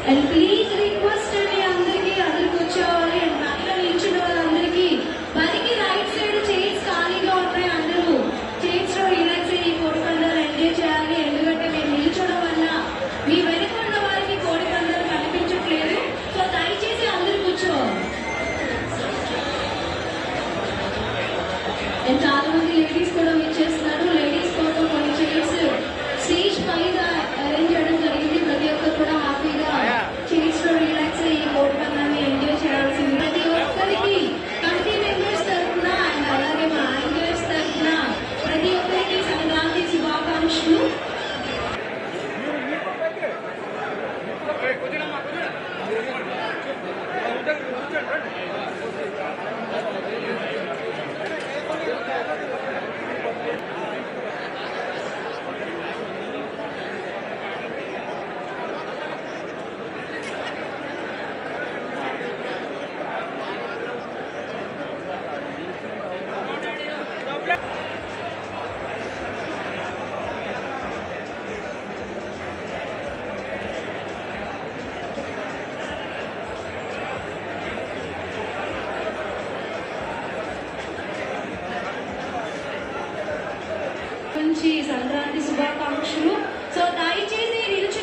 And please request అండి అందరికీ అందరు కూర్చోవాలి. అండ్ పక్కన నిల్చున్న వాళ్ళందరికీ పనికి రైట్ సైడ్ చైర్స్ ఖాళీగా ఉన్నాయి. అందరూ చైర్స్ లో రిలాక్స్ అయ్యి కోడి పందాలు ఎంజాయ్ చేయాలి. ఎందుకంటే మేము నిల్చోవడం వల్ల మీ వెనుక ఉన్న వారికి కోడి పందాలు కనిపించట్లేదు. సో దయచేసి అందరూ కూర్చోవాలి. అండ్ చాలా మంది లేడీస్ కూడా ఇచ్చేస్తున్నారు. లేడీస్ కోసం కొన్ని చైర్స్ స్టేజ్ పైన అరేంజ్ చేయడం జరిగింది. ప్రతి ఒక్కరు కూడా హ్యాపీగా చైర్స్ లో రిలాక్స్ అయ్యి కోడి పందాన్ని ఎంజాయ్ చేయాల్సింది. ప్రతి ఒక్కరికి కమిటీ మెంబర్స్ తరఫున అండ్ అలాగే మా యాంకర్స్ తరఫున ప్రతి ఒక్కరికి సంక్రాంతి శుభాకాంక్షలు. సంక్రాంతి శుభాకాంక్షలు. సో దయచేసి